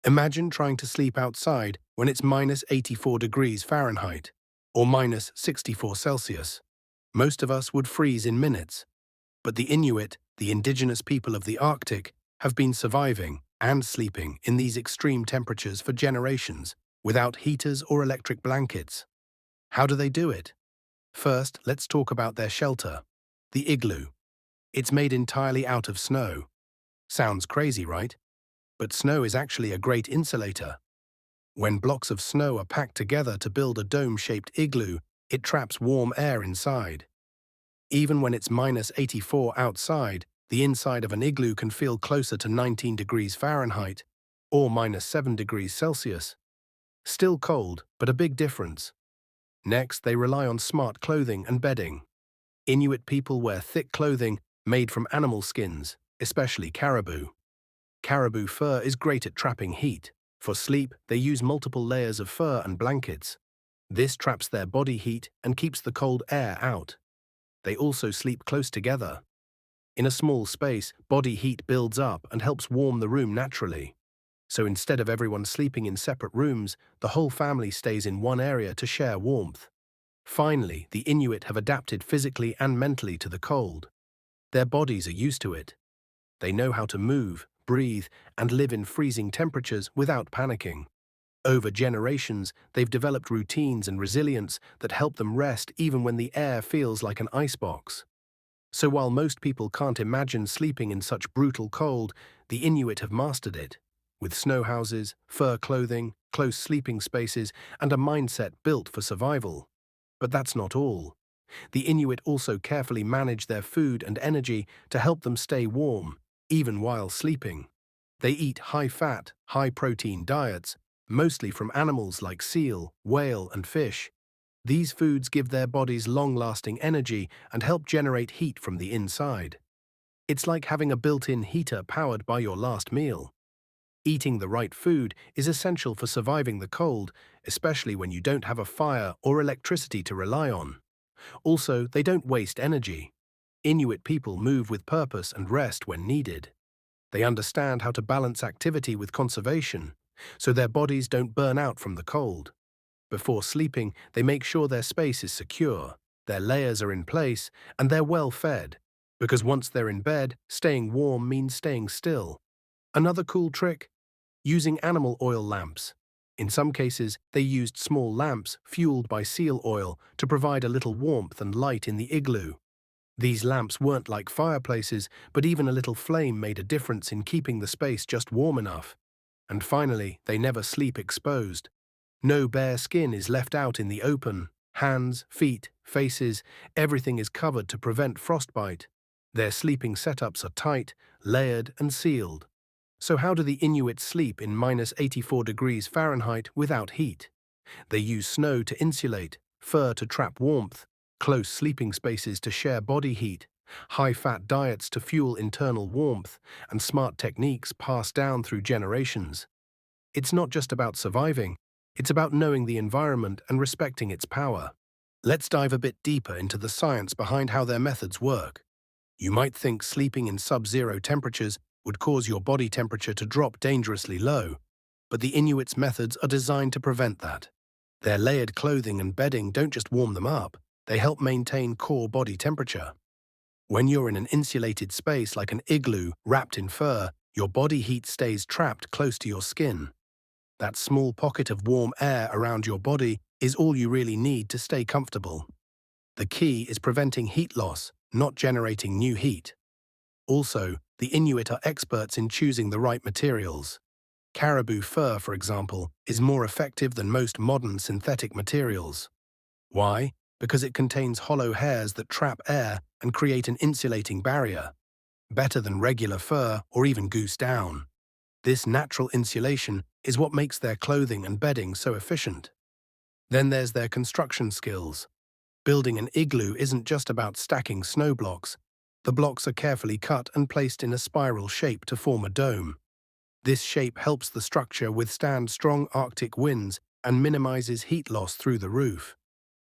Imagine trying to sleep outside when it's minus 84 degrees Fahrenheit or minus 64 Celsius. Most of us would freeze in minutes, but the Inuit, the indigenous people of the Arctic, have been surviving and sleeping in these extreme temperatures for generations without heaters or electric blankets. How do they do it? First, let's talk about their shelter, the igloo. It's made entirely out of snow. Sounds crazy, right? But snow is actually a great insulator. When blocks of snow are packed together to build a dome-shaped igloo, it traps warm air inside. Even when it's minus 84 outside, the inside of an igloo can feel closer to 19 degrees Fahrenheit or minus 7 degrees Celsius. Still cold, but a big difference. Next, they rely on smart clothing and bedding. Inuit people wear thick clothing made from animal skins, especially caribou. Caribou fur is great at trapping heat. For sleep, they use multiple layers of fur and blankets. This traps their body heat and keeps the cold air out. They also sleep close together. In a small space, body heat builds up and helps warm the room naturally. So instead of everyone sleeping in separate rooms, the whole family stays in one area to share warmth. Finally, the Inuit have adapted physically and mentally to the cold. Their bodies are used to it. They know how to move, breathe, and live in freezing temperatures without panicking. Over generations, they've developed routines and resilience that help them rest even when the air feels like an icebox. So while most people can't imagine sleeping in such brutal cold, the Inuit have mastered it, with snow houses, fur clothing, close sleeping spaces, and a mindset built for survival. But that's not all. The Inuit also carefully manage their food and energy to help them stay warm, even while sleeping. They eat high-fat, high-protein diets, mostly from animals like seal, whale, and fish. These foods give their bodies long-lasting energy and help generate heat from the inside. It's like having a built-in heater powered by your last meal. Eating the right food is essential for surviving the cold, especially when you don't have a fire or electricity to rely on. Also, they don't waste energy. Inuit people move with purpose and rest when needed. They understand how to balance activity with conservation, so their bodies don't burn out from the cold. Before sleeping, they make sure their space is secure, their layers are in place, and they're well fed. Because once they're in bed, staying warm means staying still. Another cool trick? Using animal oil lamps. In some cases, they used small lamps fueled by seal oil to provide a little warmth and light in the igloo. These lamps weren't like fireplaces, but even a little flame made a difference in keeping the space just warm enough. And finally, they never sleep exposed. No bare skin is left out in the open. Hands, feet, faces, everything is covered to prevent frostbite. Their sleeping setups are tight, layered, and sealed. So how do the Inuit sleep in minus 84 degrees Fahrenheit without heat? They use snow to insulate, fur to trap warmth, close sleeping spaces to share body heat, high-fat diets to fuel internal warmth, and smart techniques passed down through generations. It's not just about surviving, it's about knowing the environment and respecting its power. Let's dive a bit deeper into the science behind how their methods work. You might think sleeping in sub-zero temperatures would cause your body temperature to drop dangerously low, but the Inuits' methods are designed to prevent that. Their layered clothing and bedding don't just warm them up, they help maintain core body temperature. When you're in an insulated space like an igloo wrapped in fur, your body heat stays trapped close to your skin. That small pocket of warm air around your body is all you really need to stay comfortable. The key is preventing heat loss, not generating new heat. Also, the Inuit are experts in choosing the right materials. Caribou fur, for example, is more effective than most modern synthetic materials. Why? Because it contains hollow hairs that trap air and create an insulating barrier. Better than regular fur or even goose down. This natural insulation is what makes their clothing and bedding so efficient. Then there's their construction skills. Building an igloo isn't just about stacking snow blocks. The blocks are carefully cut and placed in a spiral shape to form a dome. This shape helps the structure withstand strong Arctic winds and minimizes heat loss through the roof.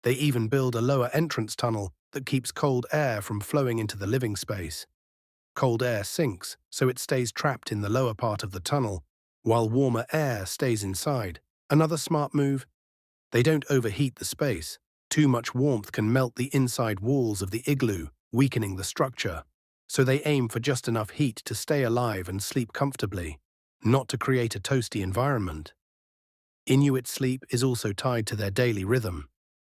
They even build a lower entrance tunnel that keeps cold air from flowing into the living space. Cold air sinks, so it stays trapped in the lower part of the tunnel, while warmer air stays inside. Another smart move: they don't overheat the space. Too much warmth can melt the inside walls of the igloo, weakening the structure. So they aim for just enough heat to stay alive and sleep comfortably, not to create a toasty environment. Inuit sleep is also tied to their daily rhythm.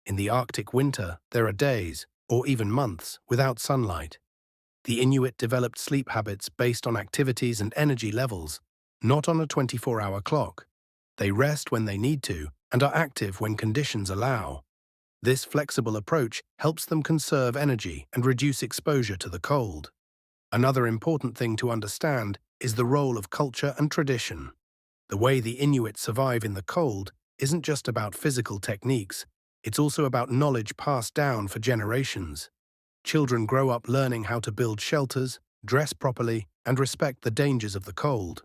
In the Arctic winter, there are days, or even months, without sunlight. The Inuit developed sleep habits based on activities and energy levels, not on a 24-hour clock. They rest when they need to and are active when conditions allow. This flexible approach helps them conserve energy and reduce exposure to the cold. Another important thing to understand is the role of culture and tradition. The way the Inuit survive in the cold isn't just about physical techniques, it's also about knowledge passed down for generations. Children grow up learning how to build shelters, dress properly, and respect the dangers of the cold.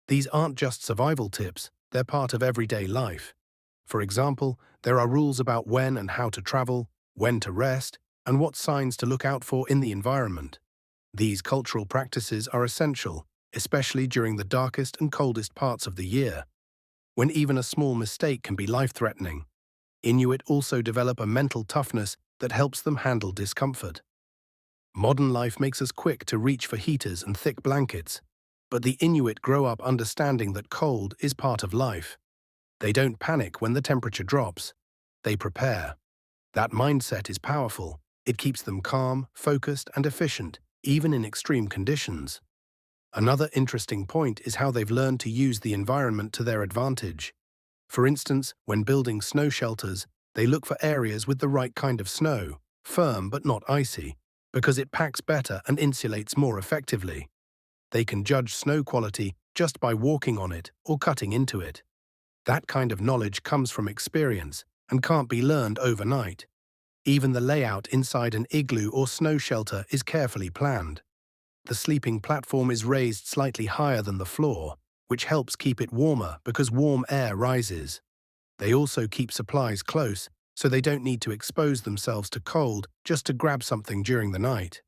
These aren't just survival tips, they're part of everyday life. For example, there are rules about when and how to travel, when to rest, and what signs to look out for in the environment. These cultural practices are essential, especially during the darkest and coldest parts of the year, when even a small mistake can be life-threatening. Inuit also develop a mental toughness that helps them handle discomfort. Modern life makes us quick to reach for heaters and thick blankets, but the Inuit grow up understanding that cold is part of life. They don't panic when the temperature drops. They prepare. That mindset is powerful. It keeps them calm, focused, and efficient, even in extreme conditions. Another interesting point is how they've learned to use the environment to their advantage. For instance, when building snow shelters, they look for areas with the right kind of snow, firm but not icy, because it packs better and insulates more effectively. They can judge snow quality just by walking on it or cutting into it. That kind of knowledge comes from experience and can't be learned overnight. Even the layout inside an igloo or snow shelter is carefully planned. The sleeping platform is raised slightly higher than the floor, which helps keep it warmer because warm air rises. They also keep supplies close, so they don't need to expose themselves to cold just to grab something during the night.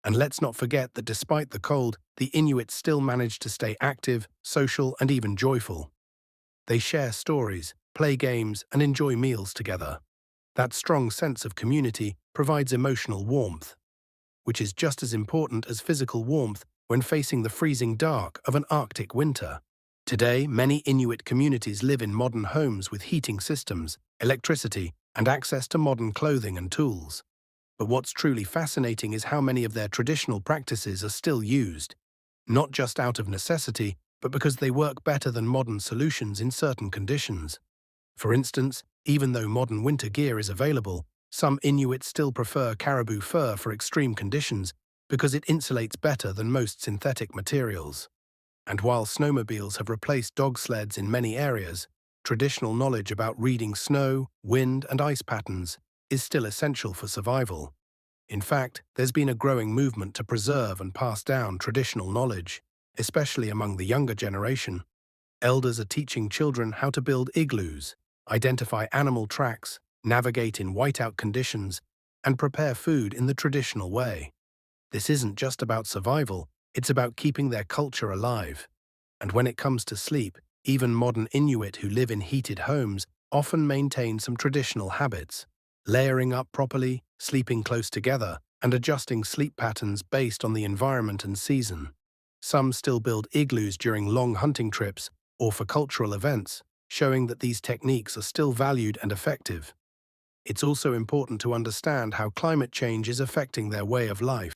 And let's not forget that despite the cold, the Inuit still manage to stay active, social, and even joyful. They share stories, play games, and enjoy meals together. That strong sense of community provides emotional warmth, which is just as important as physical warmth when facing the freezing dark of an Arctic winter. Today, many Inuit communities live in modern homes with heating systems, electricity, and access to modern clothing and tools. But what's truly fascinating is how many of their traditional practices are still used, not just out of necessity, but because they work better than modern solutions in certain conditions. For instance, even though modern winter gear is available, some Inuit still prefer caribou fur for extreme conditions because it insulates better than most synthetic materials. And while snowmobiles have replaced dog sleds in many areas, traditional knowledge about reading snow, wind, and ice patterns is still essential for survival. In fact, there's been a growing movement to preserve and pass down traditional knowledge, especially among the younger generation. Elders are teaching children how to build igloos, identify animal tracks, navigate in whiteout conditions, and prepare food in the traditional way. This isn't just about survival, it's about keeping their culture alive. And when it comes to sleep, even modern Inuit who live in heated homes often maintain some traditional habits, layering up properly, sleeping close together, and adjusting sleep patterns based on the environment and season. Some still build igloos during long hunting trips or for cultural events, showing that these techniques are still valued and effective. It's also important to understand how climate change is affecting their way of life.